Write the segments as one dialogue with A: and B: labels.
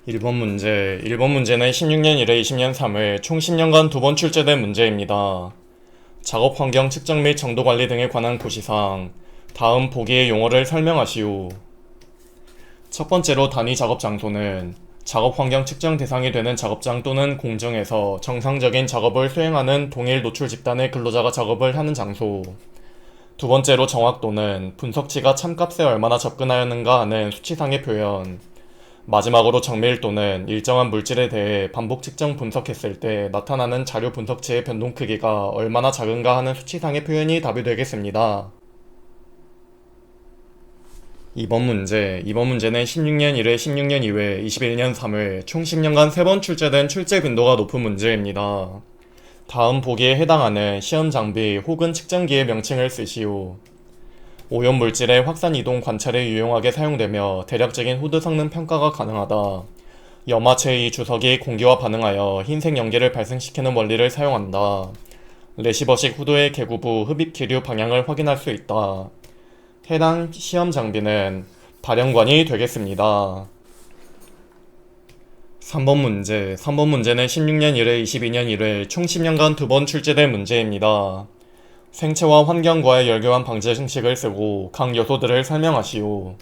A: 1번 문제. 1번 문제는 16년 1회 20년 3회 총 10년간 두 번 출제된 문제입니다. 작업 환경 측정 및 정도 관리 등에 관한 고시사항. 다음 보기의 용어를 설명하시오. 첫 번째로 단위 작업 장소는 작업 환경 측정 대상이 되는 작업장 또는 공정에서 정상적인 작업을 수행하는 동일 노출 집단의 근로자가 작업을 하는 장소. 두 번째로 정확도는 분석치가 참값에 얼마나 접근하였는가 하는 수치상의 표현. 마지막으로 정밀도는 일정한 물질에 대해 반복 측정 분석했을 때 나타나는 자료 분석치의 변동 크기가 얼마나 작은가 하는 수치상의 표현이 답이 되겠습니다. 2번 문제. 이번 문제는 16년 1회, 16년 2회, 21년 3회 총 10년간 3번 출제된 출제 빈도가 높은 문제입니다. 다음 보기에 해당하는 시험 장비 혹은 측정기의 명칭을 쓰시오. 오염물질의 확산 이동 관찰에 유용하게 사용되며 대략적인 후드 성능 평가가 가능하다. 염화체의 주석이 공기와 반응하여 흰색 연기를 발생시키는 원리를 사용한다. 레시버식 후드의 개구부 흡입 기류 방향을 확인할 수 있다. 해당 시험 장비는 발연관이 되겠습니다. 3번 문제. 3번 문제는 16년 1회, 22년 1회 총 10년간 두 번 출제된 문제입니다. 생체와 환경과의 열교환 방지 형식을 쓰고 각 요소들을 설명하시오.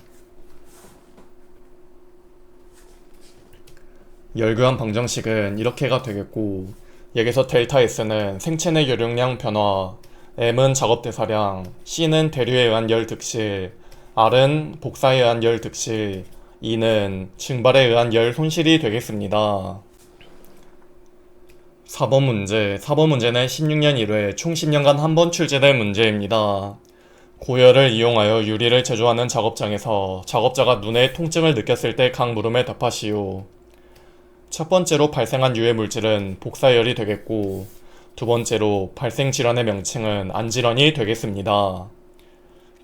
A: 열교환 방정식은 이렇게가 되겠고, 여기서 델타 S는 생체 내 요령량 변화, M은 작업 대사량, C는 대류에 의한 열 득실, R은 복사에 의한 열 득실, E는 증발에 의한 열 손실이 되겠습니다. 4번 문제. 4번 문제는 16년 1회 총 10년간 한 번 출제된 문제입니다. 고열을 이용하여 유리를 제조하는 작업장에서 작업자가 눈에 통증을 느꼈을 때 각 물음에 답하시오. 첫 번째로 발생한 유해 물질은 복사열이 되겠고, 두 번째로 발생 질환의 명칭은 안질환이 되겠습니다.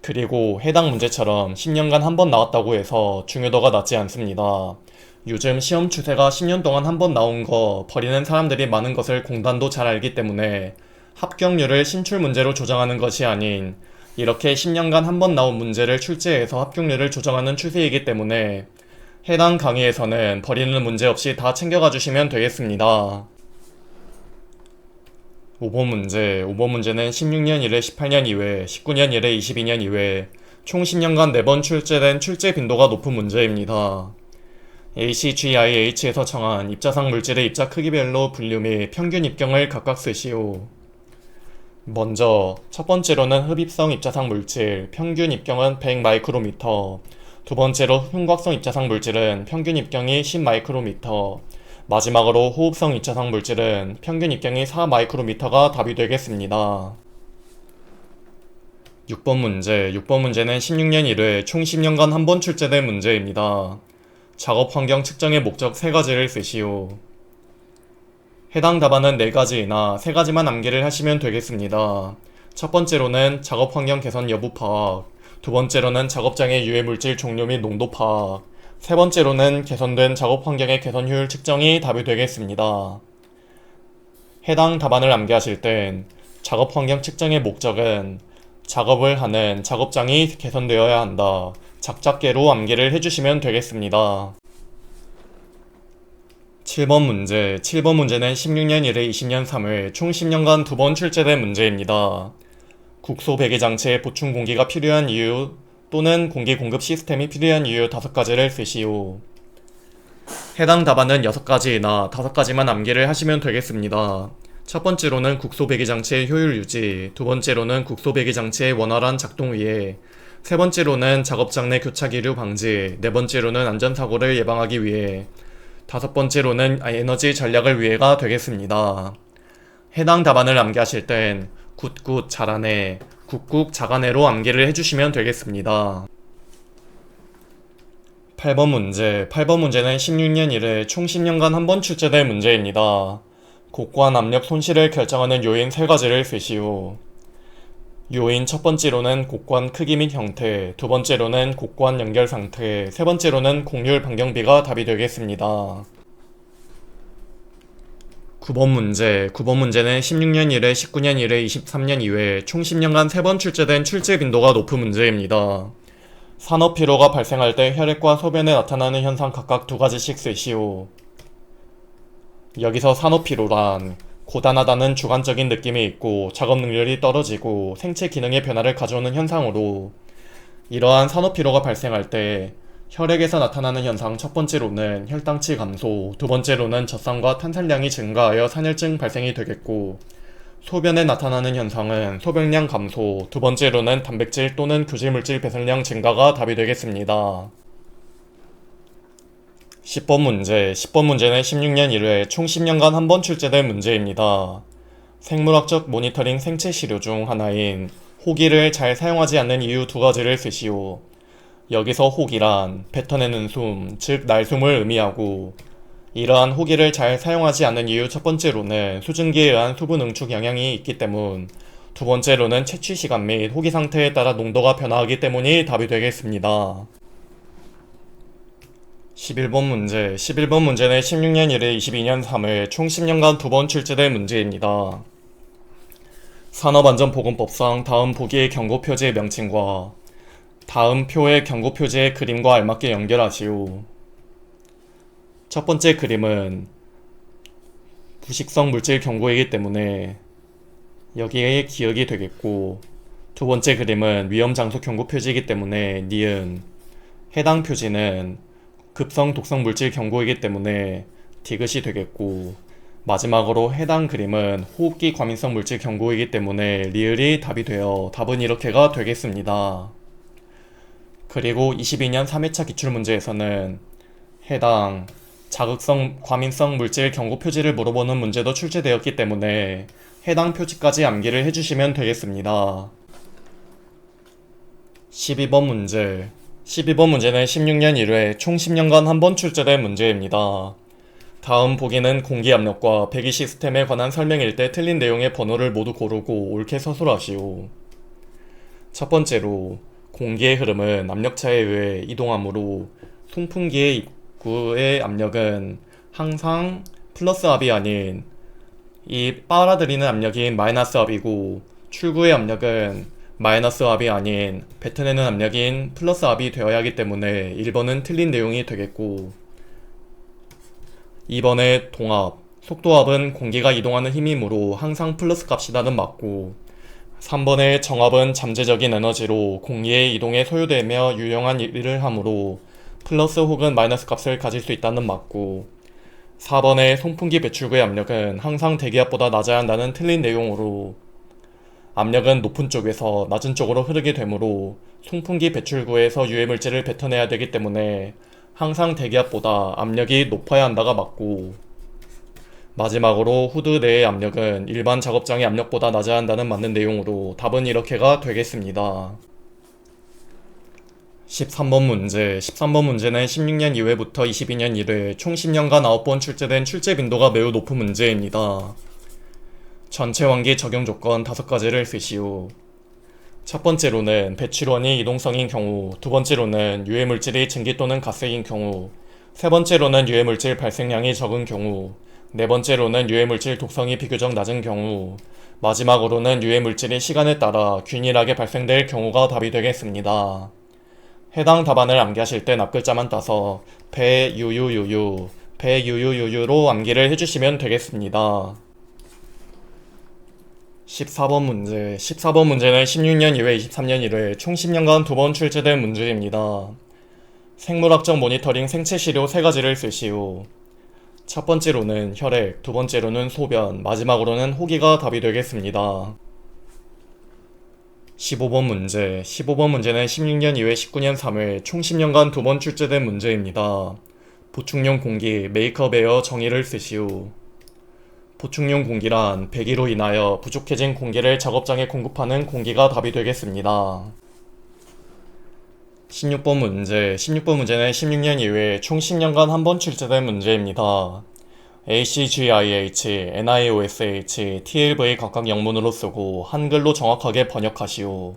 A: 그리고 해당 문제처럼 10년간 한 번 나왔다고 해서 중요도가 낮지 않습니다. 요즘 시험 추세가 10년 동안 한 번 나온 거 버리는 사람들이 많은 것을 공단도 잘 알기 때문에 합격률을 신출 문제로 조정하는 것이 아닌 이렇게 10년간 한 번 나온 문제를 출제해서 합격률을 조정하는 추세이기 때문에 해당 강의에서는 버리는 문제 없이 다 챙겨가 주시면 되겠습니다. 5번 문제. 5번 문제는 16년 1회, 18년 2회, 19년 1회, 22년 2회 총 10년간 4번 출제된 출제 빈도가 높은 문제입니다. ACGIH에서 정한 입자상 물질의 입자 크기별로 분류 및 평균 입경을 각각 쓰시오. 먼저 첫 번째로는 흡입성 입자상 물질, 평균 입경은 100 마이크로미터. 두 번째로 흉곽성 입자상 물질은 평균 입경이 10 마이크로미터. 마지막으로 호흡성 입자상 물질은 평균 입경이 4 마이크로미터가 답이 되겠습니다. 6번 문제. 6번 문제는 16년 1회 총 10년간 한 번 출제된 문제입니다. 작업 환경 측정의 목적 3가지를 쓰시오. 해당 답안은 4가지이나 3가지만 암기를 하시면 되겠습니다. 첫 번째로는 작업 환경 개선 여부 파악, 두 번째로는 작업장의 유해물질 종류 및 농도 파악, 세 번째로는 개선된 작업 환경의 개선 효율 측정이 답이 되겠습니다. 해당 답안을 암기하실 땐 작업 환경 측정의 목적은 작업을 하는 작업장이 개선되어야 한다. 작작계로 암기를 해주시면 되겠습니다. 7번 문제. 7번 문제는 16년 1회 20년 3회 총 10년간 두 번 출제된 문제입니다. 국소 배기 장치에 보충 공기가 필요한 이유 또는 공기 공급 시스템이 필요한 이유 5가지를 쓰시오. 해당 답안은 6가지이나 5가지만 암기를 하시면 되겠습니다. 첫 번째로는 국소 배기 장치의 효율 유지, 두 번째로는 국소 배기 장치의 원활한 작동 위해, 세 번째로는 작업장 내 교차 기류 방지, 네 번째로는 안전사고를 예방하기 위해, 다섯 번째로는 에너지 전략을 위해가 되겠습니다. 해당 답안을 암기하실 땐 굿굿 잘하네, 굿굿 잘하네로 암기를 해주시면 되겠습니다. 8번 문제. 8번 문제는 16년 1회 총 10년간 한 번 출제된 문제입니다. 곡관 압력 손실을 결정하는 요인 3가지를 쓰시오. 요인 첫 번째로는 곡관 크기 및 형태, 두 번째로는 곡관 연결 상태, 세 번째로는 곡률 변경비가 답이 되겠습니다. 9번 문제. 9번 문제는 16년 1회, 19년 1회, 23년 2회 총 10년간 3번 출제된 출제 빈도가 높은 문제입니다. 산업피로가 발생할 때 혈액과 소변에 나타나는 현상 각각 2가지씩 쓰시오. 여기서 산업피로란 고단하다는 주관적인 느낌이 있고 작업 능률이 떨어지고 생체 기능의 변화를 가져오는 현상으로, 이러한 산업피로가 발생할 때 혈액에서 나타나는 현상 첫 번째로는 혈당치 감소, 두 번째로는 젖산과 탄산량이 증가하여 산혈증 발생이 되겠고, 소변에 나타나는 현상은 소변량 감소, 두 번째로는 단백질 또는 교질물질 배설량 증가가 답이 되겠습니다. 10번 문제. 10번 문제는 16년 1회 총 10년간 한 번 출제된 문제입니다. 생물학적 모니터링 생체 시료 중 하나인 호기를 잘 사용하지 않는 이유 2가지를 쓰시오. 여기서 호기란 뱉어내는 숨, 즉 날숨을 의미하고, 이러한 호기를 잘 사용하지 않는 이유 첫 번째로는 수증기에 의한 수분 응축 영향이 있기 때문, 두 번째로는 채취 시간 및 호기 상태에 따라 농도가 변화하기 때문이 답이 되겠습니다. 11번 문제. 11번 문제는 16년 1회 22년 3회 총 10년간 2번 출제된 문제입니다. 산업안전보건법상 다음 보기의 경고표지의 명칭과 다음 표의 경고표지의 그림과 알맞게 연결하시오. 첫 번째 그림은 부식성 물질 경고이기 때문에 여기에 기억이 되겠고, 두 번째 그림은 위험 장소 경고 표지이기 때문에 니은, 해당 표지는 급성 독성 물질 경고이기 때문에 디귿이 되겠고, 마지막으로 해당 그림은 호흡기 과민성 물질 경고이기 때문에 리을이 답이 되어 답은 이렇게가 되겠습니다. 그리고 22년 3회차 기출문제에서는 해당 자극성 과민성 물질 경고 표지를 물어보는 문제도 출제되었기 때문에 해당 표지까지 암기를 해주시면 되겠습니다. 12번 문제. 12번 문제는 16년 1회 총 10년간 한 번 출제된 문제입니다. 다음 보기는 공기압력과 배기 시스템에 관한 설명일 때 틀린 내용의 번호를 모두 고르고 옳게 서술하시오. 첫 번째로 공기의 흐름은 압력차에 의해 이동하므로 송풍기의 입구의 압력은 항상 플러스 압이 아닌 이 빨아들이는 압력인 마이너스 압이고, 출구의 압력은 마이너스 압이 아닌 뱉어내는 압력인 플러스 압이 되어야 하기 때문에 1번은 틀린 내용이 되겠고, 2번의 동압, 속도압은 공기가 이동하는 힘이므로 항상 플러스 값이다는 맞고, 3번의 정압은 잠재적인 에너지로 공기의 이동에 소요되며 유용한 일을 하므로 플러스 혹은 마이너스 값을 가질 수 있다는 맞고, 4번의 송풍기 배출구의 압력은 항상 대기압보다 낮아야 한다는 틀린 내용으로, 압력은 높은 쪽에서 낮은 쪽으로 흐르게 되므로 송풍기 배출구에서 유해물질을 뱉어내야 되기 때문에 항상 대기압보다 압력이 높아야 한다가 맞고, 마지막으로 후드 내의 압력은 일반 작업장의 압력보다 낮아야 한다는 맞는 내용으로 답은 이렇게가 되겠습니다. 13번 문제. 13번 문제는 16년 2회부터 22년 1회 총 10년간 9번 출제된 출제 빈도가 매우 높은 문제입니다. 전체 환기 적용 조건 5가지를 쓰시오. 첫 번째로는 배출원이 이동성인 경우, 두 번째로는 유해물질이 증기 또는 가스인 경우, 세 번째로는 유해물질 발생량이 적은 경우, 네 번째로는 유해물질 독성이 비교적 낮은 경우, 마지막으로는 유해물질이 시간에 따라 균일하게 발생될 경우가 답이 되겠습니다. 해당 답안을 암기하실 땐 앞글자만 따서 배유유유유, 배유유유유로 암기를 해주시면 되겠습니다. 14번 문제. 14번 문제는 16년 2회 23년 1회 총 10년간 2번 출제된 문제입니다. 생물학적 모니터링 생체 시료 3가지를 쓰시오. 첫 번째로는 혈액, 두 번째로는 소변, 마지막으로는 호기가 답이 되겠습니다. 15번 문제. 15번 문제는 16년 2회 19년 3회 총 10년간 2번 출제된 문제입니다. 보충용 공기, 메이크업 에어 정의를 쓰시오. 보충용 공기란 배기로 인하여 부족해진 공기를 작업장에 공급하는 공기가 답이 되겠습니다. 16번 문제. 16번 문제는 16년 2회 총 10년간 한 번 출제된 문제입니다. ACGIH, NIOSH, TLV 각각 영문으로 쓰고 한글로 정확하게 번역하시오.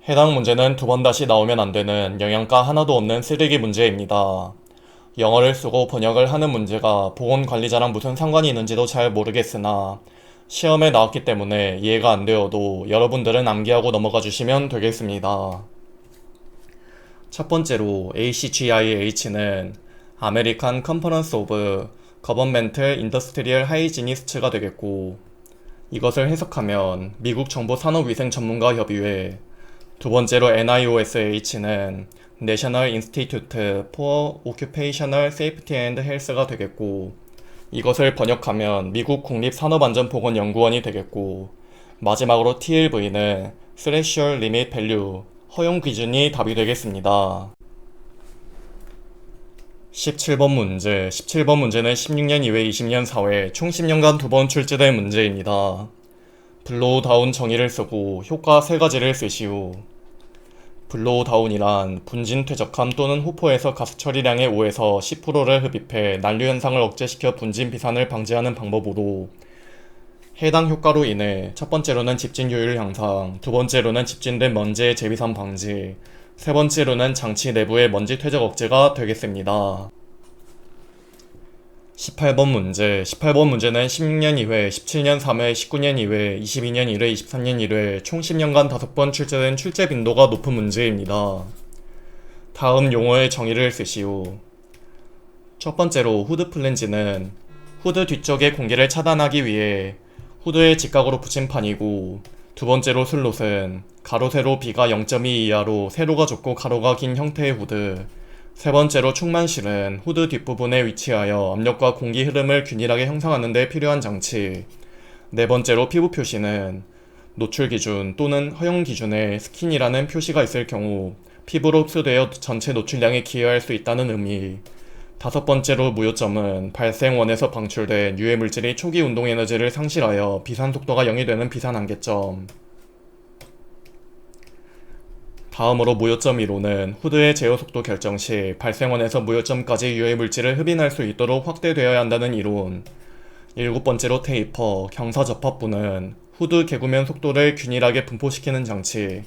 A: 해당 문제는 2번 다시 나오면 안 되는 영양가 하나도 없는 쓰레기 문제입니다. 영어를 쓰고 번역을 하는 문제가 보건관리자랑 무슨 상관이 있는지도 잘 모르겠으나 시험에 나왔기 때문에 이해가 안 되어도 여러분들은 암기하고 넘어가 주시면 되겠습니다. 첫 번째로 ACGIH는 아메리칸 컨퍼런스 오브 거버멘털 인더스트리얼 하이지니스트가 되겠고, 이것을 해석하면 미국 정보 산업위생 전문가 협의회. 두 번째로 NIOSH는 National Institute for Occupational Safety and Health가 되겠고, 이것을 번역하면 미국 국립산업안전보건연구원이 되겠고, 마지막으로 TLV는 Threshold Limit Value, 허용 기준이 답이 되겠습니다. 17번 문제. 17번 문제는 16년 2회, 20년 4회 총 10년간 2번 출제될 문제입니다. 블로우 다운 정의를 쓰고 효과 3가지를 쓰시오. 블로우 다운이란 분진 퇴적함 또는 후포에서 가스 처리량의 5에서 10%를 흡입해 난류 현상을 억제시켜 분진 비산을 방지하는 방법으로, 해당 효과로 인해 첫 번째로는 집진 효율 향상, 두 번째로는 집진된 먼지의 재비산 방지, 세 번째로는 장치 내부의 먼지 퇴적 억제가 되겠습니다. 18번 문제. 18번 문제는 16년 2회, 17년 3회, 19년 2회, 22년 1회, 23년 1회 총 10년간 5번 출제된 출제 빈도가 높은 문제입니다. 다음 용어의 정의를 쓰시오. 첫 번째로 후드 플랜지는 후드 뒤쪽의 공기를 차단하기 위해 후드의 직각으로 붙인 판이고, 두 번째로 슬롯은 가로 세로 B가 0.2 이하로 세로가 좁고 가로가 긴 형태의 후드, 세 번째로 충만실은 후드 뒷부분에 위치하여 압력과 공기 흐름을 균일하게 형성하는 데 필요한 장치, 네 번째로 피부 표시는 노출 기준 또는 허용 기준에 스킨이라는 표시가 있을 경우 피부로 흡수되어 전체 노출량에 기여할 수 있다는 의미, 다섯 번째로 무효점은 발생원에서 방출된 유해 물질이 초기 운동 에너지를 상실하여 비산 속도가 0이 되는 비산 한계점. 다음으로 무효점 1호는 후드의 제어 속도 결정 시 발생원에서 무효점까지 유해 물질을 흡인할 수 있도록 확대되어야 한다는 이론. 일곱 번째로 테이퍼, 경사 접합부는 후드 개구면 속도를 균일하게 분포시키는 장치.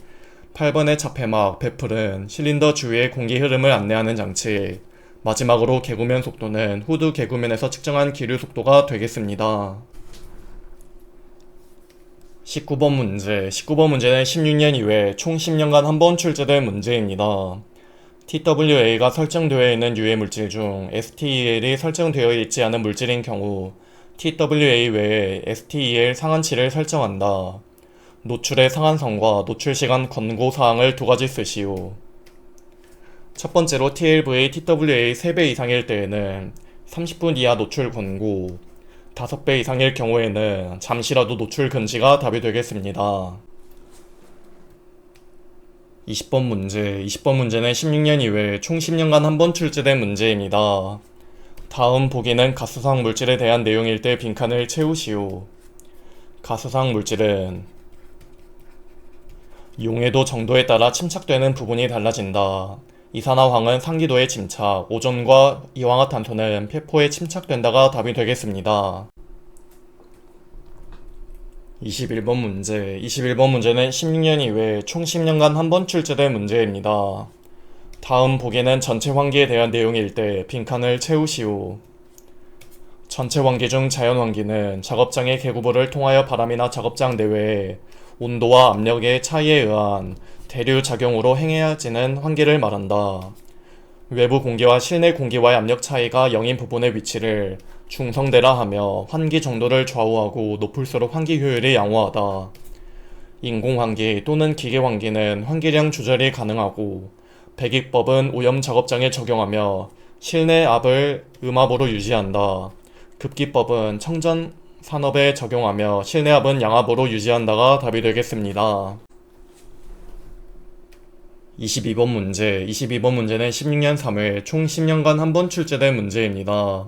A: 8번의 차폐막, 베풀은 실린더 주위의 공기 흐름을 안내하는 장치. 마지막으로 개구면 속도는 후드 개구면에서 측정한 기류 속도가 되겠습니다. 19번 문제. 19번 문제는 16년 이후에 총 10년간 한 번 출제될 문제입니다. TWA가 설정되어 있는 유해 물질 중 STEL이 설정되어 있지 않은 물질인 경우 TWA 외에 STEL 상한치를 설정한다. 노출의 상한선과 노출시간 권고사항을 2가지 쓰시오. 첫 번째로 TLV의 TWA 3배 이상일 때에는 30분 이하 노출 권고, 5배 이상일 경우에는 잠시라도 노출 금지가 답이 되겠습니다. 20번 문제. 20번 문제는 16년 이후에 총 10년간 한 번 출제된 문제입니다. 다음 보기는 가스상 물질에 대한 내용일 때 빈칸을 채우시오. 가스상 물질은 용해도 정도에 따라 침착되는 부분이 달라진다. 이산화황은 상기도에 침착, 오존과 이황화탄소는 폐포에 침착된다가 답이 되겠습니다. 21번 문제. 21번 문제는 16년 이후에 총 10년간 한 번 출제될 문제입니다. 다음 보기는 전체 환기에 대한 내용일 때 빈칸을 채우시오. 전체 환기 중 자연 환기는 작업장의 개구부를 통하여 바람이나 작업장 내외에 온도와 압력의 차이에 의한 대류 작용으로 행해지는 환기를 말한다. 외부 공기와 실내 공기와의 압력 차이가 0인 부분의 위치를 중성대라 하며 환기 정도를 좌우하고 높을수록 환기 효율이 양호하다. 인공환기 또는 기계환기는 환기량 조절이 가능하고, 배기법은 오염 작업장에 적용하며 실내 압을 음압으로 유지한다. 급기법은 청전 산업에 적용하며 실내 압은 양압으로 유지한다가 답이 되겠습니다. 22번 문제. 22번 문제는 16년 3회 총 10년간 한 번 출제될 문제입니다.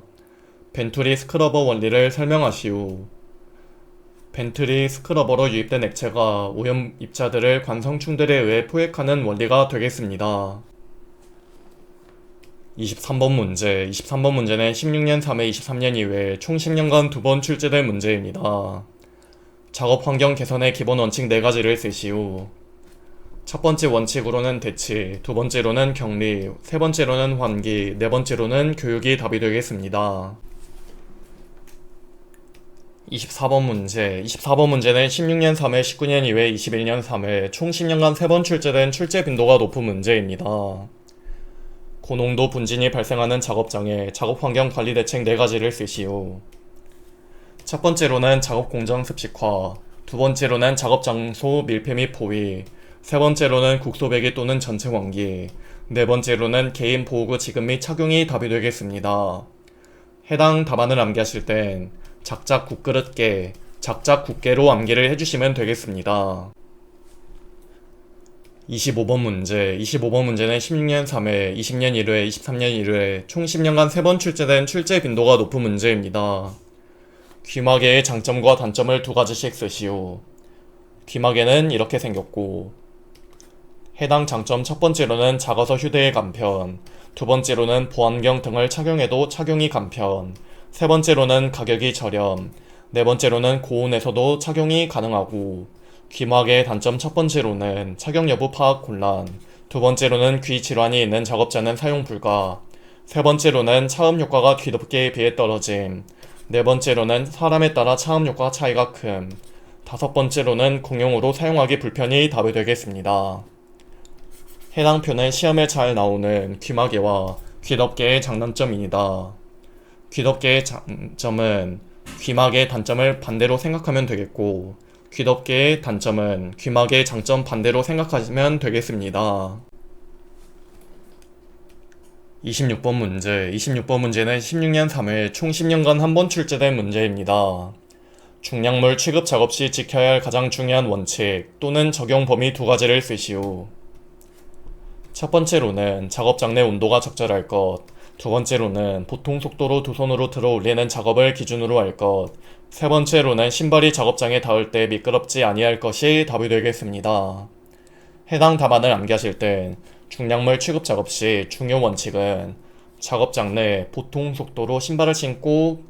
A: 벤투리 스크러버 원리를 설명하시오. 벤투리 스크러버로 유입된 액체가 오염 입자들을 관성충들에 의해 포획하는 원리가 되겠습니다. 23번 문제. 23번 문제는 16년 3회 23년 2회 총 10년간 2번 출제될 문제입니다. 작업 환경 개선의 기본 원칙 4가지를 쓰시오. 첫 번째 원칙으로는 대치, 두 번째로는 격리, 세 번째로는 환기, 네 번째로는 교육이 답이 되겠습니다. 24번 문제. 24번 문제는 16년 3회, 19년 2회, 21년 3회 총 10년간 3번 출제된 출제 빈도가 높은 문제입니다. 고농도 분진이 발생하는 작업장에 작업환경 관리 대책 4가지를 쓰시오. 첫 번째로는 작업 공정 습식화, 두 번째로는 작업 장소 밀폐 및 포위, 세 번째로는 국소배기 또는 전체 환기, 네 번째로는 개인 보호구 지급 및 착용이 답이 되겠습니다. 해당 답안을 암기하실 땐 작작 국그릇개, 작작 국개로 암기를 해주시면 되겠습니다. 25번 문제. 25번 문제는 16년 3회, 20년 1회, 23년 1회 총 10년간 3번 출제된 출제 빈도가 높은 문제입니다. 귀마개의 장점과 단점을 2가지씩 쓰시오. 귀마개는 이렇게 생겼고, 해당 장점 첫 번째로는 작아서 휴대에 간편, 두 번째로는 보안경 등을 착용해도 착용이 간편, 세 번째로는 가격이 저렴, 네 번째로는 고온에서도 착용이 가능하고, 귀마개의 단점 첫 번째로는 착용 여부 파악 곤란, 두 번째로는 귀 질환이 있는 작업자는 사용 불가, 세 번째로는 차음 효과가 귀덮개에 비해 떨어짐, 네 번째로는 사람에 따라 차음 효과 차이가 큼, 다섯 번째로는 공용으로 사용하기 불편이 답이 되겠습니다. 해당 표는 시험에 잘 나오는 귀마개와 귀덮개의 장단점입니다. 귀덮개의 장점은 귀마개의 단점을 반대로 생각하면 되겠고, 귀덮개의 단점은 귀마개의 장점 반대로 생각하시면 되겠습니다. 26번 문제. 26번 문제는 16년 3회 총 10년간 한 번 출제된 문제입니다. 중량물 취급 작업 시 지켜야 할 가장 중요한 원칙 또는 적용 범위 2가지를 쓰시오. 첫 번째로는 작업장 내 온도가 적절할 것, 두 번째로는 보통 속도로 두 손으로 들어 올리는 작업을 기준으로 할 것, 세 번째로는 신발이 작업장에 닿을 때 미끄럽지 아니할 것이 답이 되겠습니다. 해당 답안을 암기하실 땐 중량물 취급 작업 시 중요 원칙은 작업장 내 보통 속도로 신발을 신고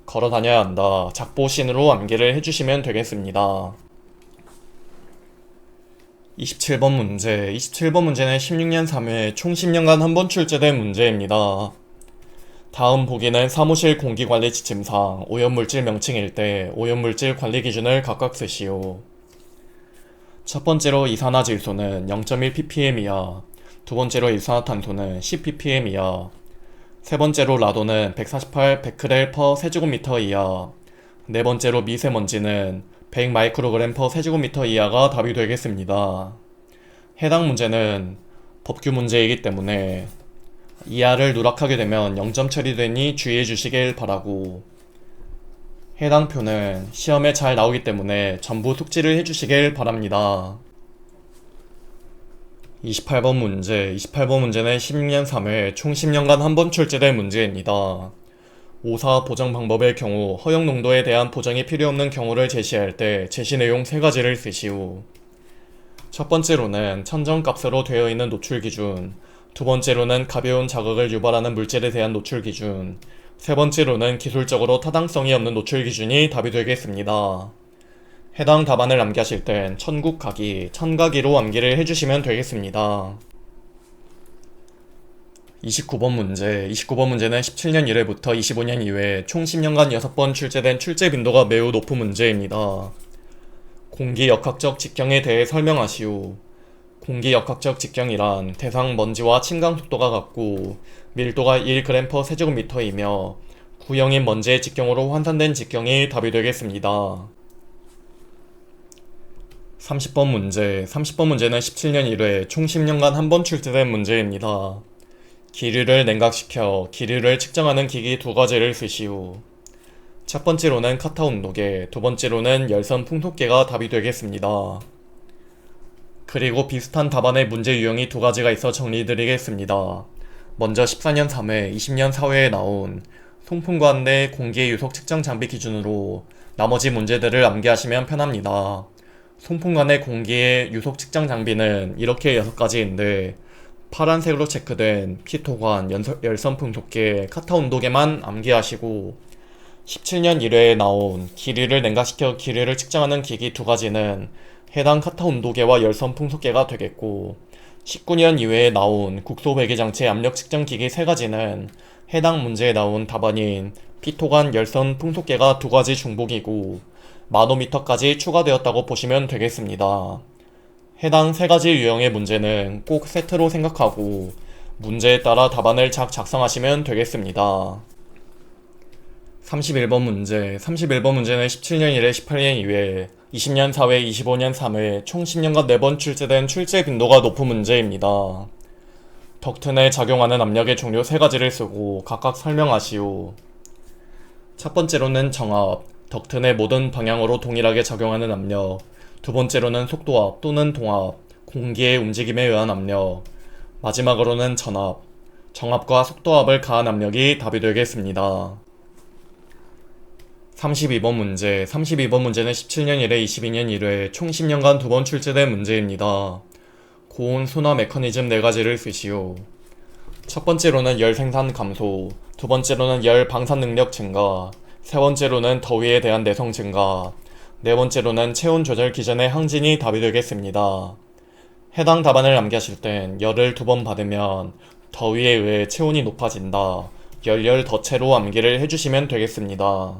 A: 걸어 다녀야 한다. 작보신으로 암기를 해주시면 되겠습니다. 27번 문제. 27번 문제는 16년 3회 총 10년간 한 번 출제된 문제입니다. 다음 보기는 사무실 공기관리 지침상 오염물질 명칭일 때 오염물질 관리 기준을 각각 쓰시오. 첫 번째로 이산화질소는 0.1ppm 이하, 두 번째로 일산화탄소는 10ppm 이하, 세 번째로 라돈은 148 베크렐 퍼 세제곱미터 이하, 네 번째로 미세먼지는 100 마이크로그램 퍼 세제곱미터 이하가 답이 되겠습니다. 해당 문제는 법규 문제이기 때문에 이하를 누락하게 되면 0점 처리되니 주의해 주시길 바라고, 해당 표는 시험에 잘 나오기 때문에 전부 숙지를 해주시길 바랍니다. 28번 문제. 28번 문제는 16년 3회 총 10년간 한 번 출제된 문제입니다. 오사 보정 방법의 경우 허용 농도에 대한 보정이 필요 없는 경우를 제시할 때 제시 내용 3가지를 쓰시오. 첫 번째로는 천정값으로 되어 있는 노출 기준, 두 번째로는 가벼운 자극을 유발하는 물질에 대한 노출 기준, 세 번째로는 기술적으로 타당성이 없는 노출 기준이 답이 되겠습니다. 해당 답안을 암기하실 땐 천국가기, 천가기로 암기를 해주시면 되겠습니다. 29번 문제. 29번 문제는 17년 1회부터 25년 2회 총 10년간 6번 출제된 출제 빈도가 매우 높은 문제입니다. 공기 역학적 직경에 대해 설명하시오. 공기 역학적 직경이란 대상 먼지와 침강 속도가 같고 밀도가 1g per 세제곱미터이며 구형인 먼지의 직경으로 환산된 직경이 답이 되겠습니다. 30번 문제. 30번 문제는 17년 1회 총 10년간 한 번 출제된 문제입니다. 기류를 냉각시켜 기류를 측정하는 기기 2가지를 쓰시오. 첫 번째로는 카타 온도계, 두 번째로는 열선 풍속계가 답이 되겠습니다. 그리고 비슷한 답안의 문제 유형이 2가지가 있어 정리드리겠습니다. 먼저 14년 3회, 20년 4회에 나온 송풍관 내 공기의 유속 측정 장비 기준으로 나머지 문제들을 암기하시면 편합니다. 송풍관의 공기의 유속 측정 장비는 이렇게 6가지인데 파란색으로 체크된 피토관, 열선 풍속계, 카타 온도계만 암기하시고 17년 1회에 나온 기류를 냉각시켜 기류를 측정하는 기기 2가지는 해당 카타 온도계와 열선 풍속계가 되겠고 19년 2회에 나온 국소 배기장치 압력 측정 기기 3가지는 해당 문제에 나온 답안인 피토관, 열선 풍속계가 2가지 중복이고 마노미터까지 추가되었다고 보시면 되겠습니다. 해당 3가지 유형의 문제는 꼭 세트로 생각하고 문제에 따라 답안을 작성하시면 되겠습니다. 31번 문제. 31번 문제는 17년 1회, 18년 2회, 20년 4회, 25년 3회, 총 10년간 4번 출제된 출제 빈도가 높은 문제입니다. 덕트 내 작용하는 압력의 종류 3가지를 쓰고 각각 설명하시오. 첫 번째로는 정압, 덕트 내 모든 방향으로 동일하게 작용하는 압력. 두 번째로는 속도압 또는 동압, 공기의 움직임에 의한 압력. 마지막으로는 전압, 정압과 속도압을 가한 압력이 답이 되겠습니다. 32번 문제. 32번 문제는 17년 1회, 22년 1회, 총 10년간 2번 출제된 문제입니다. 고온 순화 메커니즘 4가지를 쓰시오. 첫 번째로는 열 생산 감소, 두 번째로는 열 방산 능력 증가, 세 번째로는 더위에 대한 내성 증가, 네 번째로는 체온 조절 기전의 항진이 답이 되겠습니다. 해당 답안을 암기하실 땐 열을 2번 받으면 더위에 의해 체온이 높아진다. 열열 덧체로 암기를 해주시면 되겠습니다.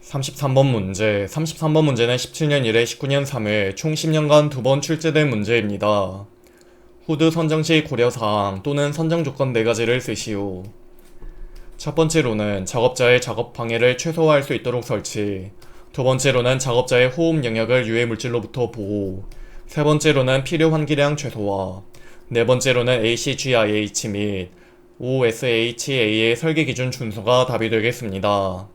A: 33번 문제. 33번 문제는 17년 1회, 19년 3회, 총 10년간 2번 출제된 문제입니다. 후드 선정 시 고려사항 또는 선정 조건 4가지를 쓰시오. 첫 번째로는 작업자의 작업 방해를 최소화할 수 있도록 설치, 두 번째로는 작업자의 호흡 영역을 유해 물질로부터 보호, 세 번째로는 필요 환기량 최소화, 네 번째로는 ACGIH 및 OSHA의 설계 기준 준수가 답이 되겠습니다.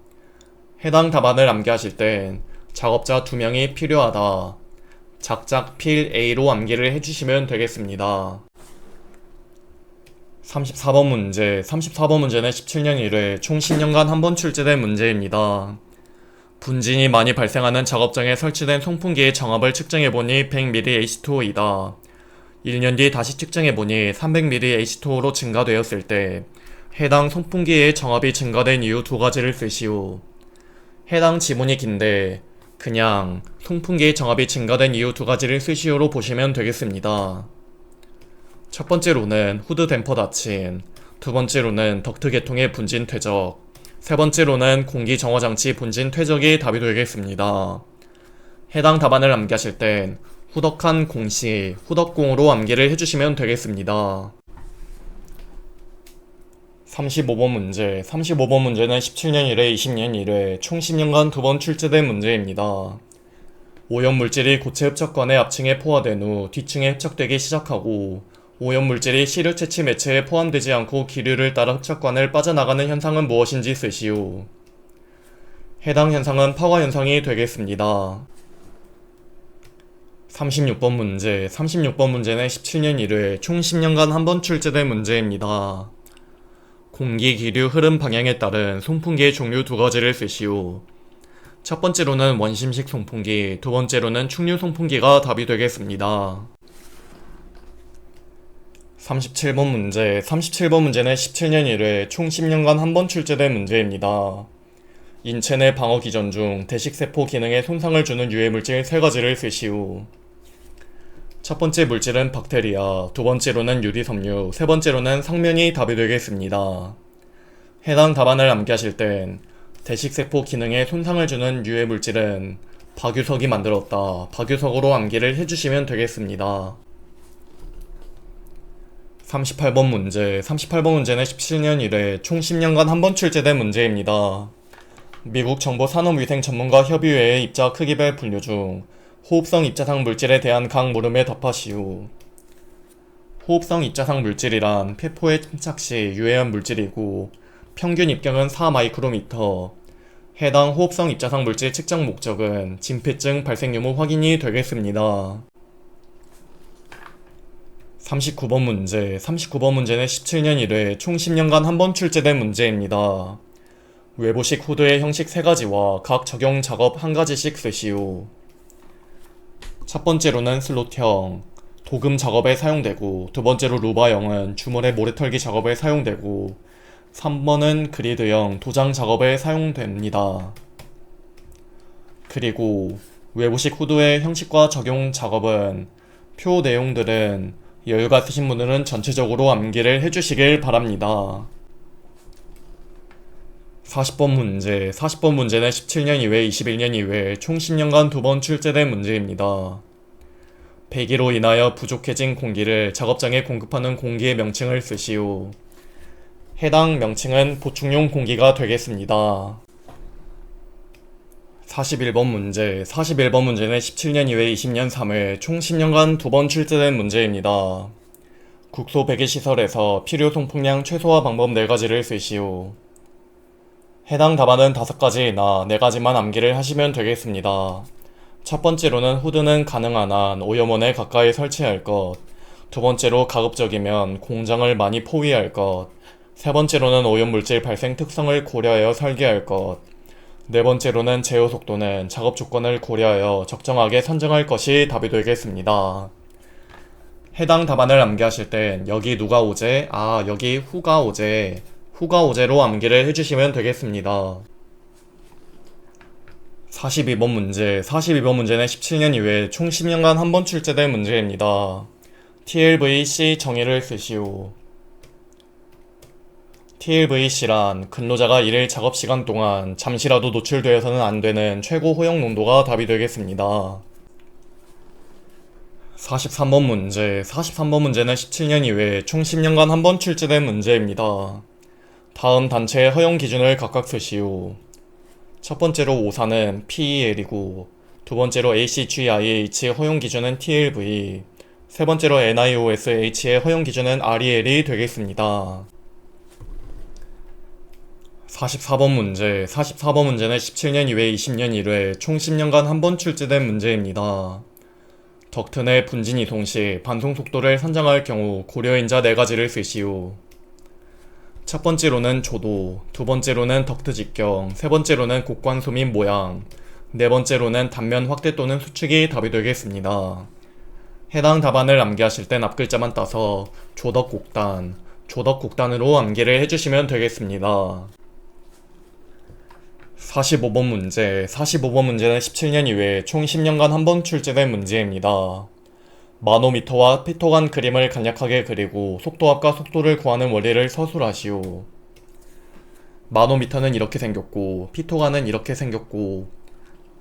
A: 해당 답안을 암기하실 땐 작업자 2명이 필요하다. 작작 필 A로 암기를 해주시면 되겠습니다. 34번 문제. 34번 문제는 17년 1회, 총 10년간 한 번 출제된 문제입니다. 분진이 많이 발생하는 작업장에 설치된 송풍기의 정압을 측정해보니 100ml H2O이다. 1년 뒤 다시 측정해보니 300ml H2O로 증가되었을 때 해당 송풍기의 정압이 증가된 이유 2가지를 쓰시오. 해당 지문이 긴데 그냥 송풍기의 정압이 증가된 이유 2가지를 쓰시오로 보시면 되겠습니다. 첫 번째로는 후드 댐퍼 닫힘, 두 번째로는 덕트 계통의 분진 퇴적, 세 번째로는 공기 정화 장치 분진 퇴적이 답이 되겠습니다. 해당 답안을 암기하실 땐 후덕한 공시, 후덕공으로 암기를 해주시면 되겠습니다. 35번 문제. 35번 문제는 17년 1회, 20년 1회, 총 10년간 2번 출제된 문제입니다. 오염물질이 고체 흡착관의 앞층에 포화된 후 뒤층에 흡착되기 시작하고 오염물질이 시료 채취 매체에 포함되지 않고 기류를 따라 흡착관을 빠져나가는 현상은 무엇인지 쓰시오. 해당 현상은 파과 현상이 되겠습니다. 36번 문제. 36번 문제는 17년 1회, 총 10년간 한 번 출제된 문제입니다. 공기 기류 흐름 방향에 따른 송풍기의 종류 2가지를 쓰시오. 첫 번째로는 원심식 송풍기, 두 번째로는 충류 송풍기가 답이 되겠습니다. 37번 문제. 37번 문제는 17년 1회, 총 10년간 한 번 출제된 문제입니다. 인체 내 방어 기전 중 대식세포 기능에 손상을 주는 유해물질 3가지를 쓰시오. 첫 번째 물질은 박테리아, 두 번째로는 유리섬유, 세 번째로는 상면이 답이 되겠습니다. 해당 답안을 암기하실 땐 대식세포 기능에 손상을 주는 유해물질은 박유석이 만들었다. 박유석으로 암기를 해주시면 되겠습니다. 38번 문제. 38번 문제는 17년 1회, 총 10년간 한 번 출제된 문제입니다. 미국 정보산업위생 전문가 협의회의 입자 크기별 분류 중 호흡성 입자상 물질에 대한 각 물음에 답하시오. 호흡성 입자상 물질이란 폐포에 침착 시 유해한 물질이고 평균 입경은 4마이크로미터. 해당 호흡성 입자상 물질 측정 목적은 진폐증 발생 유무 확인이 되겠습니다. 39번 문제. 39번 문제는 17년 1회, 총 10년간 한 번 출제된 문제입니다. 외부식 후드의 형식 3가지와 각 적용 작업 1가지씩 쓰시오. 첫 번째로는 슬롯형, 도금 작업에 사용되고, 두 번째로 루바형은 주물의 모래털기 작업에 사용되고, 3번은 그리드형, 도장 작업에 사용됩니다. 그리고 외부식 후드의 형식과 적용 작업은 표 내용들은 여유가 있으신 분들은 전체적으로 암기를 해주시길 바랍니다. 40번 문제. 40번 문제는 17년 2회, 21년 2회, 총 10년간 2번 출제된 문제입니다. 배기로 인하여 부족해진 공기를 작업장에 공급하는 공기의 명칭을 쓰시오. 해당 명칭은 보충용 공기가 되겠습니다. 41번 문제. 41번 문제는 17년 2회 20년 3회 총 10년간 2번 출제된 문제입니다. 국소 배기시설에서 필요 송풍량 최소화 방법 4가지를 쓰시오. 해당 답안은 5가지이나 4가지만 암기를 하시면 되겠습니다. 첫 번째로는 후드는 가능한 한 오염원에 가까이 설치할 것. 두 번째로 가급적이면 공장을 많이 포위할 것. 세 번째로는 오염물질 발생 특성을 고려하여 설계할 것. 네 번째로는 제어 속도는 작업 조건을 고려하여 적정하게 선정할 것이 답이 되겠습니다. 해당 답안을 암기하실 땐 여기 누가 오제? 여기 후가 오제. 후가 오제로 암기를 해주시면 되겠습니다. 42번 문제. 42번 문제는 17년 이후에 총 10년간 한 번 출제된 문제입니다. TLVC 정의를 쓰시오. TLVC란 근로자가 일일 작업시간 동안 잠시라도 노출되어서는 안 되는 최고 호용 농도가 답이 되겠습니다. 43번 문제. 43번 문제는 17년 이후에 총 10년간 한 번 출제된 문제입니다. 다음 단체의 허용 기준을 각각 쓰시오. 첫 번째로 오사는 PEL이고, 두 번째로 ACGIH 허용 기준은 TLV, 세 번째로 NIOSH의 허용 기준은 REL이 되겠습니다. 44번 문제. 44번 문제는 17년 2회 20년 1회 총 10년간 한 번 출제된 문제입니다. 덕트 내 분진 이송 시 반송 속도를 선정할 경우 고려인자 4가지를 쓰시오. 첫 번째로는 조도, 두 번째로는 덕트 직경, 세 번째로는 곡관소 및 모양, 네 번째로는 단면 확대 또는 수축이 답이 되겠습니다. 해당 답안을 암기하실 땐 앞글자만 따서 조덕곡단, 조덕곡단으로 암기를 해주시면 되겠습니다. 45번 문제. 45번 문제는 17년 이후에 총 10년간 한 번 출제된 문제입니다. 마노미터와 피토 간 그림을 간략하게 그리고 속도압과 속도를 구하는 원리를 서술하시오. 마노미터는 이렇게 생겼고 피토간은 이렇게 생겼고,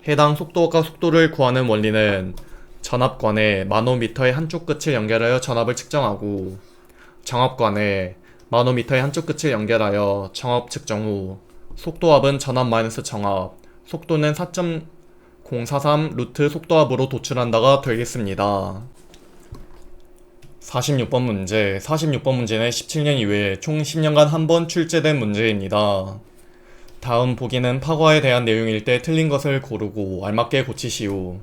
A: 해당 속도압과 속도를 구하는 원리는 전압관에 마노미터의 한쪽 끝을 연결하여 전압을 측정하고, 정압관에 마노미터의 한쪽 끝을 연결하여 정압 측정 후 속도압은 전압 마이너스 정압, 속도는 4.043 루트 속도압으로 도출한다가 되겠습니다. 46번 문제. 46번 문제는 17년 이후에 총 10년간 한 번 출제된 문제입니다. 다음 보기는 파과에 대한 내용일 때 틀린 것을 고르고 알맞게 고치시오.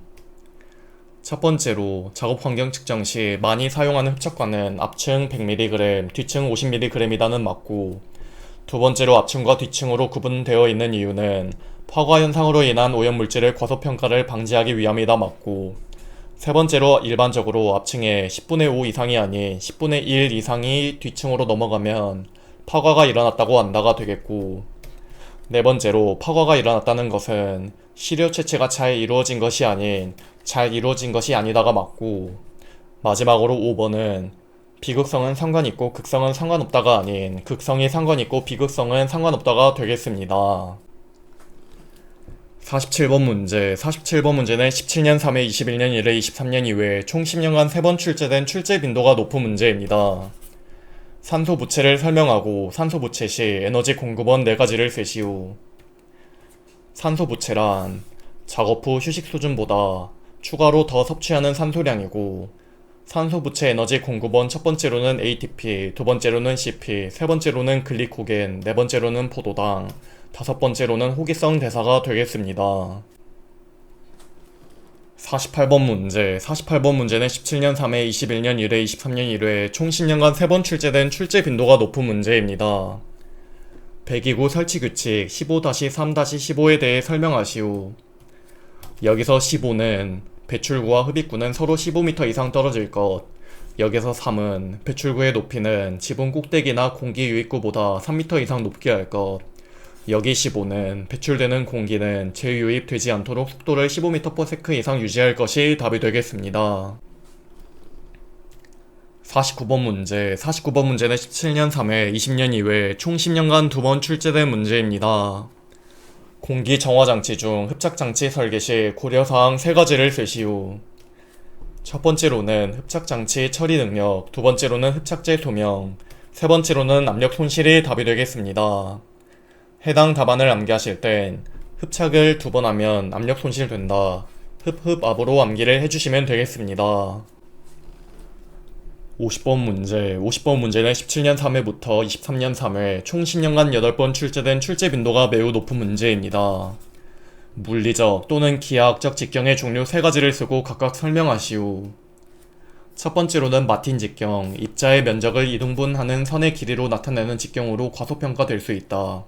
A: 첫 번째로 작업 환경 측정 시 많이 사용하는 흡착관은 앞층 100mg, 뒤층 50mg이다는 맞고, 두 번째로 앞층과 뒤층으로 구분되어 있는 이유는 파과 현상으로 인한 오염물질의 과소평가를 방지하기 위함이다 맞고, 세 번째로 일반적으로 앞층에 10분의 5 이상이 아닌 10분의 1 이상이 뒤층으로 넘어가면 파과가 일어났다고 안다가 되겠고, 네 번째로 파과가 일어났다는 것은 시료 채취가 잘 이루어진 것이 아닌 잘 이루어진 것이 아니다가 맞고, 마지막으로 5번은 비극성은 상관있고 극성은 상관없다가 아닌 극성이 상관있고 비극성은 상관없다가 되겠습니다. 47번 문제. 47번 문제는 17년 3회 21년 1회 23년 2회 총 10년간 3번 출제된 출제 빈도가 높은 문제입니다. 산소 부채를 설명하고 산소 부채 시 에너지 공급원 4가지를 쓰시오. 산소 부채란 작업 후 휴식 수준보다 추가로 더 섭취하는 산소량이고, 산소 부채 에너지 공급원 첫 번째로는 ATP, 두 번째로는 CP, 세 번째로는 글리코겐, 네 번째로는 포도당, 다섯 번째로는 호기성 대사가 되겠습니다. 48번 문제. 48번 문제는 17년 3회 21년 1회 23년 1회 총 10년간 3번 출제된 출제 빈도가 높은 문제입니다. 배기구 설치 규칙 15-3-15에 대해 설명하시오. 여기서 15는 배출구와 흡입구는 서로 15m 이상 떨어질 것, 여기서 3은 배출구의 높이는 지붕 꼭대기나 공기 유입구보다 3m 이상 높게 할 것, 여기 15는 배출되는 공기는 재유입되지 않도록 속도를 15m/s 이상 유지할 것이 답이 되겠습니다. 49번 문제. 49번 문제는 17년 3회 20년 2회 총 10년간 2번 출제된 문제입니다. 공기 정화장치 중 흡착장치 설계 시 고려사항 3가지를 쓰시오. 첫 번째로는 흡착장치 처리 능력, 두 번째로는 흡착제 소명, 세 번째로는 압력 손실이 답이 되겠습니다. 해당 답안을 암기하실 땐 흡착을 2번 하면 압력 손실된다. 흡흡압으로 암기를 해주시면 되겠습니다. 50번 문제. 50번 문제는 17년 3회부터 23년 3회 총 10년간 8번 출제된 출제 빈도가 매우 높은 문제입니다. 물리적 또는 기하학적 직경의 종류 3가지를 쓰고 각각 설명하시오. 첫 번째로는 마틴 직경, 입자의 면적을 이등분하는 선의 길이로 나타내는 직경으로 과소평가될 수 있다.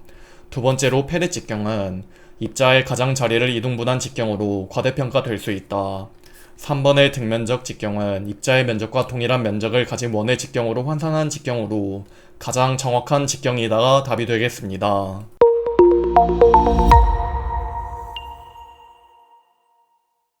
A: 두 번째로 페렛 직경은 입자의 가장 자리를 이등분한 직경으로 과대평가될 수 있다. 3번의 등면적 직경은 입자의 면적과 동일한 면적을 가진 원의 직경으로 환산한 직경으로 가장 정확한 직경이다가 답이 되겠습니다.